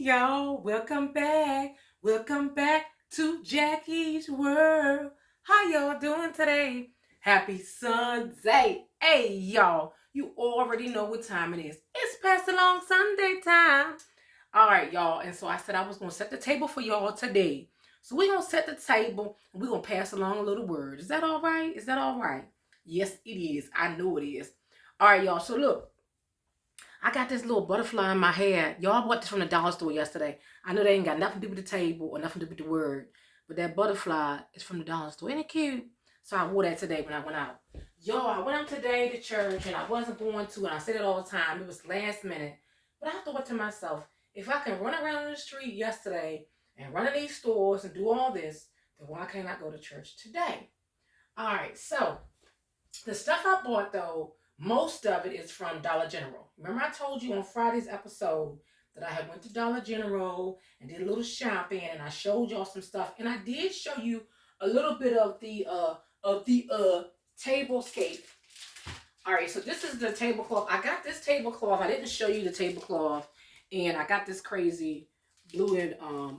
y'all. Welcome back. Welcome back to Jackie's World. How y'all doing today? Happy Sunday. Hey, y'all. You already know what time it is. It's Pass Along Sunday time. All right, y'all. And so I said I was going to set the table for y'all today. So we're going to set the table and we're going to pass along a little word. Is that all right? Is that all right? Yes, it is. I know it is. All right, y'all. So look. I got this little butterfly in my hair. Y'all bought this from the dollar store yesterday. I know they ain't got nothing to do with the table or nothing to do with the word. But that butterfly is from the dollar store. Ain't it cute? So I wore that today when I went out. Y'all, I went out today to church and I wasn't going to, and I said it all the time. It was last minute. But I thought to myself, if I can run around the street yesterday and run in these stores and do all this, then why can't I go to church today? All right, so the stuff I bought though, most of it is from Dollar General. Remember I told you on Friday's episode that I had went to Dollar General and did a little shopping and I showed y'all some stuff. And I did show you a little bit of the Tablescape. All right, so this is the tablecloth. I got this tablecloth. I didn't show you the tablecloth. And I got this crazy blue and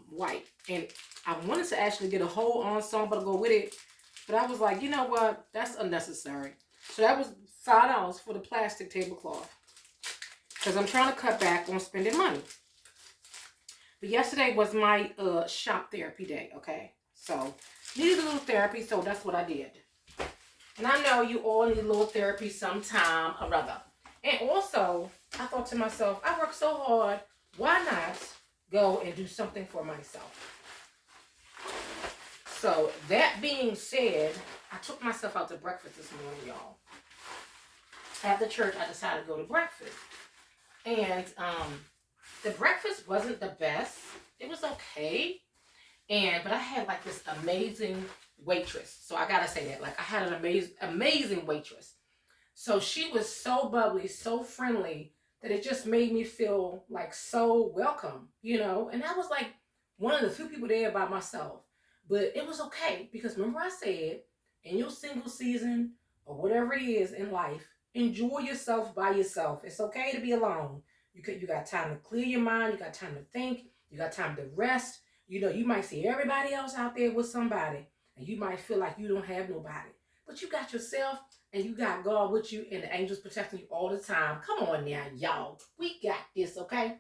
white. And I wanted to actually get a whole ensemble to go with it. But I was like, you know what? That's unnecessary. So that was $5 for the plastic tablecloth. Because I'm trying to cut back on spending money. But yesterday was my shop therapy day, okay? So, needed a little therapy, so that's what I did. And I know you all need a little therapy sometime or other. And also, I thought to myself, I work so hard, why not go and do something for myself? So, that being said, I took myself out to breakfast this morning, y'all. After church, I decided to go to breakfast. And the breakfast wasn't the best. It was okay. But I had like this amazing waitress. So I gotta say that. Like I had an amazing waitress. So she was so bubbly, so friendly, that it just made me feel like so welcome, you know? And I was like one of the few people there by myself. But it was okay because remember I said, in your single season or whatever it is in life, enjoy yourself by yourself. It's okay to be alone. You got time to clear your mind. You got time to think. You got time to rest. You know, you might see everybody else out there with somebody, and you might feel like you don't have nobody. But you got yourself, and you got God with you, and the angels protecting you all the time. Come on now, y'all. We got this, okay?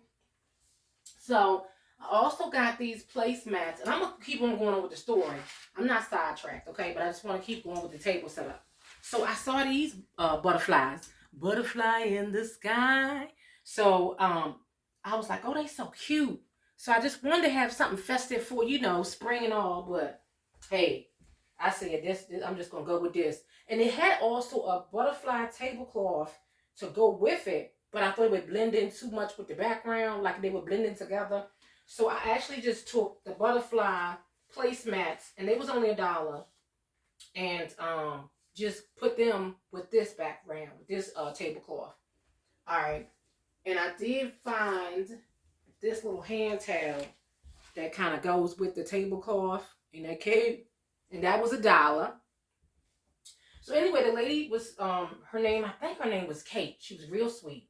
So I also got these placemats, and I'm going to keep on going on with the story. I'm not sidetracked, okay? But I just want to keep going with the table setup. So I saw these butterflies. Butterfly in the sky. So I was like, oh, they so cute. So I just wanted to have something festive for, you know, spring and all. But, hey, I said, this I'm just going to go with this. And it had also a butterfly tablecloth to go with it. But I thought it would blend in too much with the background, like they were blending together. So I actually just took the butterfly placemats, and they was only $1. And just put them with this background, with this tablecloth. All right. And I did find this little hand towel that kind of goes with the tablecloth. And that came, and that was $1. So anyway, the lady was, her name, I think her name was Kate. She was real sweet.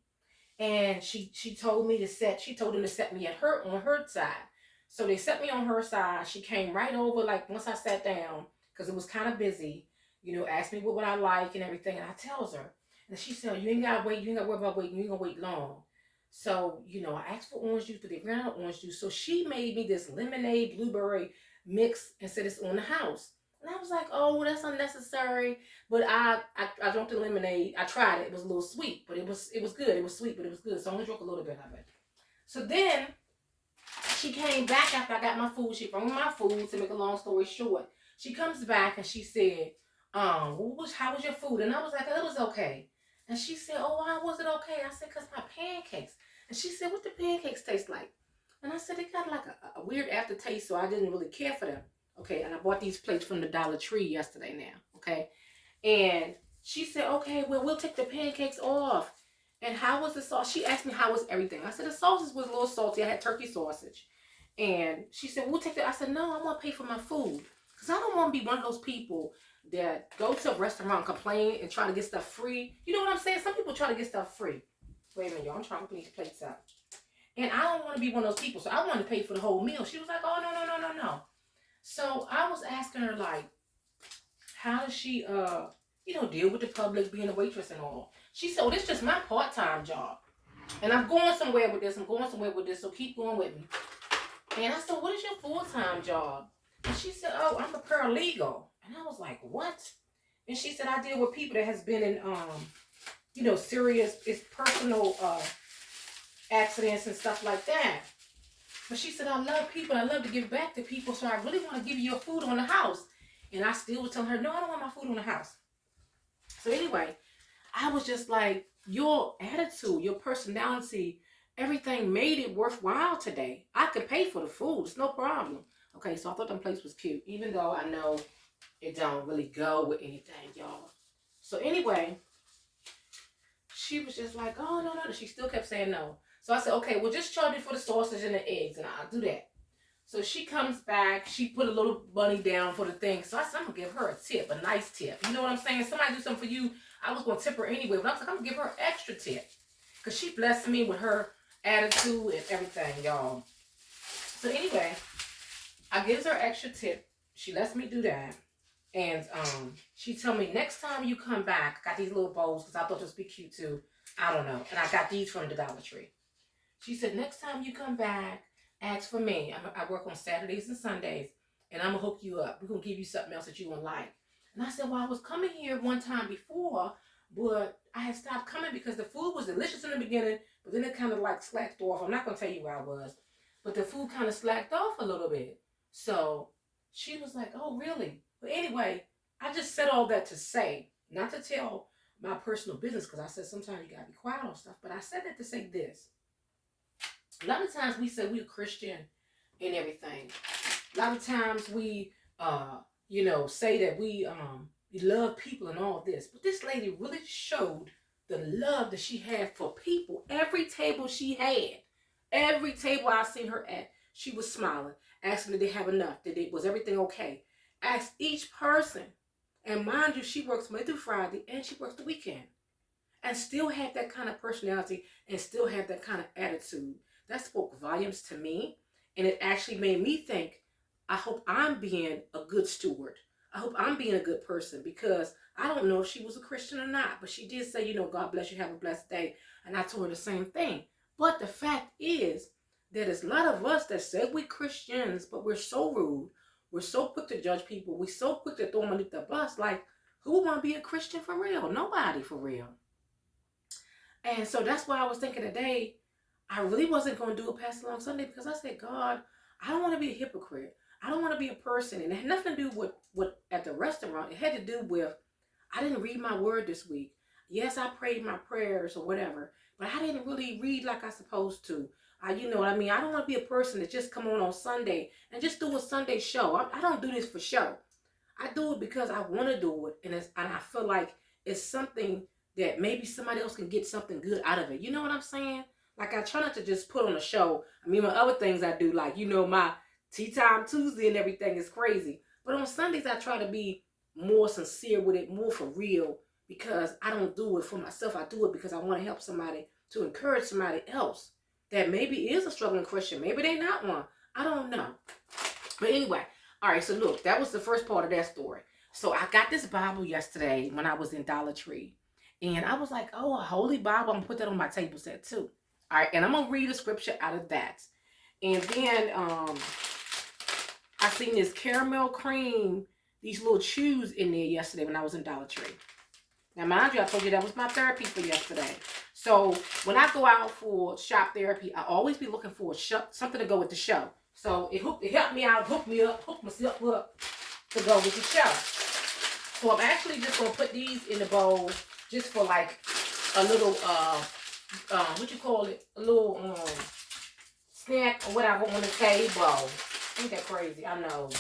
And she told them to set me on her side. So they set me on her side. She came right over, like once I sat down, because it was kind of busy. You know, asked me what I like and everything. And I tells her. And she said, you ain't got to wait. You ain't got to worry about waiting. You ain't going to wait long. So, you know, I asked for orange juice, but they ran out of orange juice. So she made me this lemonade blueberry mix and said it's on the house. And I was like, oh, that's unnecessary. But I drank the lemonade. I tried it. It was a little sweet, but it was good. It was sweet, but it was good. So I only drank a little bit of it. So then she came back after I got my food. She brought me my food, to make a long story short. She comes back and she said, how was your food? And I was like, it was okay. And she said, oh, why was it okay? I said, because my pancakes. And she said, what the pancakes taste like? And I said, they got like a weird aftertaste, so I didn't really care for them. Okay, and I bought these plates from the Dollar Tree yesterday now, okay? And she said, okay, well, we'll take the pancakes off. And how was the sauce? She asked me how was everything. I said, the sausage was a little salty. I had turkey sausage. And she said, we'll take that. I said, no, I want to pay for my food. Because I don't want to be one of those people that go to a restaurant, complain, and try to get stuff free. You know what I'm saying? Some people try to get stuff free. Wait a minute, y'all. I'm trying to put these plates up. And I don't want to be one of those people. So I wanted to pay for the whole meal. She was like, oh, no, no, no, no, no. So I was asking her, like, how does she, deal with the public, being a waitress and all. She said, oh, this is just my part-time job. And I'm going somewhere with this. So keep going with me. And I said, what is your full-time job? And she said, oh, I'm a paralegal. And I was like, what? And she said, I deal with people that has been in, serious, personal accidents and stuff like that. But she said, I love people. I love to give back to people. So I really want to give you your food on the house. And I still was telling her, no, I don't want my food on the house. So anyway, I was just like, your attitude, your personality, everything made it worthwhile today. I could pay for the food. It's no problem. Okay, so I thought that place was cute, even though I know it don't really go with anything, y'all. So anyway, she was just like, oh, no, no. She still kept saying no. So I said, okay, well, just charge me for the sausage and the eggs, and I'll do that. So she comes back. She put a little money down for the thing. So I said, I'm going to give her a tip, a nice tip. You know what I'm saying? Somebody do something for you, I was going to tip her anyway. But I was like, I'm going to give her an extra tip. Because she blessed me with her attitude and everything, y'all. So anyway, I gives her extra tip. She lets me do that. And she told me, next time you come back, I got these little bowls because I thought this would be cute too. I don't know. And I got these from the Dollar Tree. She said, next time you come back, ask for me. I work on Saturdays and Sundays, and I'm going to hook you up. We're going to give you something else that you won't like. And I said, well, I was coming here one time before, but I had stopped coming because the food was delicious in the beginning, but then it kind of like slacked off. I'm not going to tell you where I was, but the food kind of slacked off a little bit. So she was like, oh, really? But anyway, I just said all that to say, not to tell my personal business, because I said sometimes you got to be quiet on stuff, but I said that to say this. A lot of times we say we're Christian and everything. A lot of times we, say that we love people and all this. But this lady really showed the love that she had for people. Every table she had, every table I seen her at, she was smiling, asking did they have enough, was everything okay? Asked each person. And mind you, she works Monday through Friday and she works the weekend. And still had that kind of personality and still had that kind of attitude. That spoke volumes to me, and it actually made me think, I hope I'm being a good steward. I hope I'm being a good person, because I don't know if she was a Christian or not, but she did say, God bless you, have a blessed day. And I told her the same thing. But the fact is that there's a lot of us that say we're Christians, but we're so rude. We're so quick to judge people. We're so quick to throw them underneath the bus. Like, who would want to be a Christian for real? Nobody for real. And so that's why I was thinking today, I really wasn't going to do a Pastor Long Sunday, because I said, God, I don't want to be a hypocrite. I don't want to be a person. And it had nothing to do with at the restaurant. It had to do with, I didn't read my word this week. Yes, I prayed my prayers or whatever, but I didn't really read like I supposed to. You know what I mean? I don't want to be a person that just come on Sunday and just do a Sunday show. I don't do this for show. I do it because I want to do it. And I feel like it's something that maybe somebody else can get something good out of it. You know what I'm saying? Like, I try not to just put on a show. I mean, my other things I do, like, my Tea Time Tuesday and everything is crazy. But on Sundays, I try to be more sincere with it, more for real, because I don't do it for myself. I do it because I want to help somebody, to encourage somebody else that maybe is a struggling Christian. Maybe they're not one. I don't know. But anyway, all right, so look, that was the first part of that story. So I got this Bible yesterday when I was in Dollar Tree. And I was like, oh, a holy Bible. I'm going to put that on my table set too. All right, and I'm going to read a scripture out of that. And then I seen this caramel cream, these little chews in there yesterday when I was in Dollar Tree. Now, mind you, I told you that was my therapy for yesterday. So when I go out for shop therapy, I always be looking for something to go with the show. So it helped me out, hooked me up, hooked myself up to go with the show. So I'm actually just going to put these in the bowl just for like a little a little snack or whatever on the table. Ain't that crazy? I know.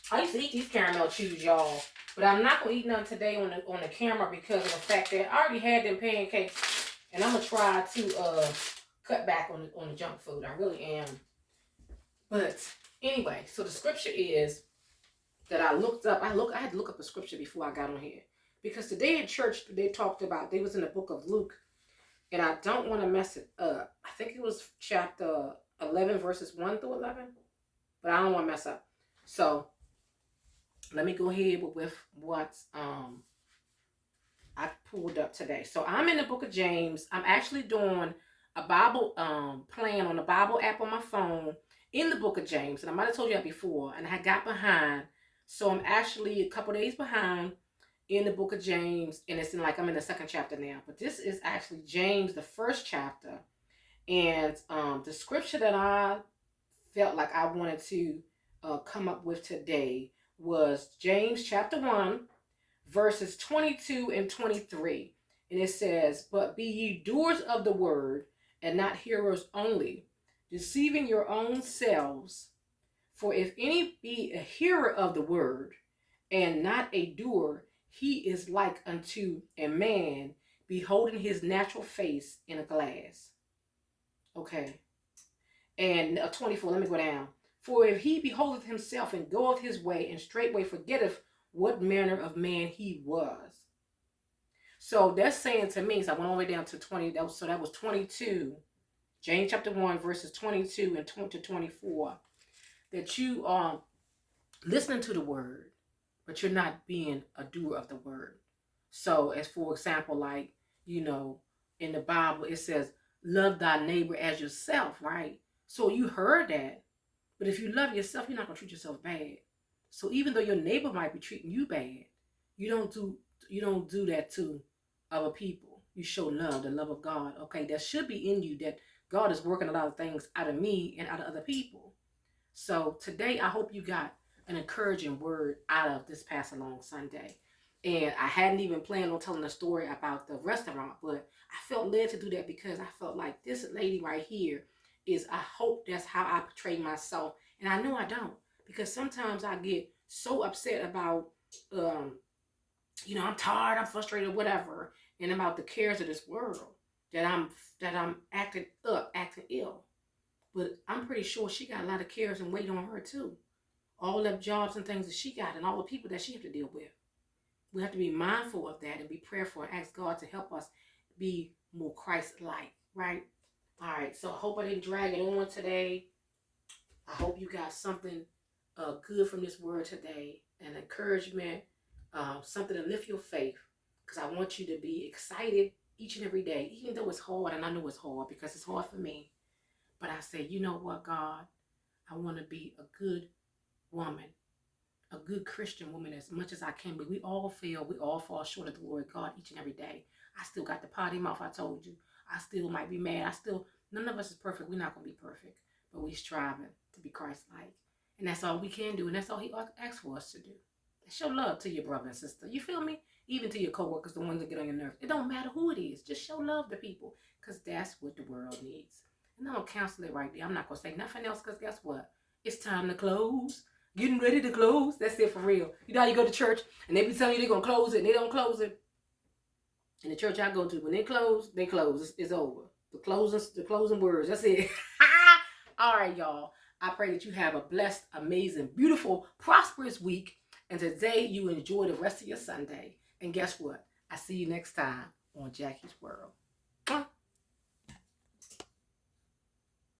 I used to eat these caramel chews, y'all, but I'm not gonna eat none today on the camera because of the fact that I already had them pancakes, and I'm gonna try to cut back on the junk food. I really am. But anyway, so the scripture is that I looked up. I had to look up a scripture before I got on here, because today in church they talked about, they was in the book of Luke. And I don't want to mess it up. I think it was chapter 11, verses 1 through 11. But I don't want to mess up. So let me go ahead with what I pulled up today. So I'm in the book of James. I'm actually doing a Bible plan on the Bible app on my phone in the book of James. And I might have told you that before. And I got behind. So I'm actually a couple days behind in the book of James. And it's I'm in the second chapter now. But this is actually James, the first chapter. And the scripture that I felt like I wanted to come up with today was James chapter 1, verses 22 and 23. And it says, "But be ye doers of the word, and not hearers only, deceiving your own selves. For if any be a hearer of the word, and not a doer, he is like unto a man beholding his natural face in a glass." Okay. And 24, let me go down. "For if he beholdeth himself and goeth his way, and straightway forgetteth what manner of man he was." So that's saying to me, so I went all the way down to 20, that was 22, James chapter 1, verses 22 and 20 to 24, that you are listening to the word, but you're not being a doer of the word. So as for example, in the Bible, it says, love thy neighbor as yourself, right? So you heard that. But if you love yourself, you're not going to treat yourself bad. So even though your neighbor might be treating you bad, you don't do that to other people. You show love, the love of God. Okay, that should be in you, that God is working a lot of things out of me and out of other people. So today, I hope you got an encouraging word out of this Pass Along Sunday. And I hadn't even planned on telling a story about the restaurant, but I felt led to do that because I felt like this lady right here I hope that's how I portray myself. And I know I don't, because sometimes I get so upset about, I'm tired, I'm frustrated, whatever, and about the cares of this world that I'm acting ill. But I'm pretty sure she got a lot of cares and weight on her too. All the jobs and things that she got and all the people that she have to deal with. We have to be mindful of that and be prayerful and ask God to help us be more Christ-like, right? All right, so I hope I didn't drag it on today. I hope you got something good from this word today, an encouragement, something to lift your faith, because I want you to be excited each and every day, even though it's hard, and I know it's hard because it's hard for me. But I say, you know what, God, I want to be a good woman, a good Christian woman as much as I can. But we all fail. We all fall short of the glory of God each and every day. I still got the potty mouth, I told you. I still might be mad. None of us is perfect. We're not going to be perfect. But we're striving to be Christ-like. And that's all we can do. And that's all he asks for us to do. Show love to your brother and sister. You feel me? Even to your coworkers, the ones that get on your nerves. It don't matter who it is. Just show love to people. Because that's what the world needs. And I'm going to cancel it right there. I'm not going to say nothing else, because guess what? It's time to close. Getting ready to close. That's it for real. You know how you go to church and they be telling you they're going to close it and they don't close it? In the church I go to, when they close, they close. It's over. The closing words. That's it. All right, y'all. I pray that you have a blessed, amazing, beautiful, prosperous week. And today you enjoy the rest of your Sunday. And guess what? I see you next time on Jackie's World.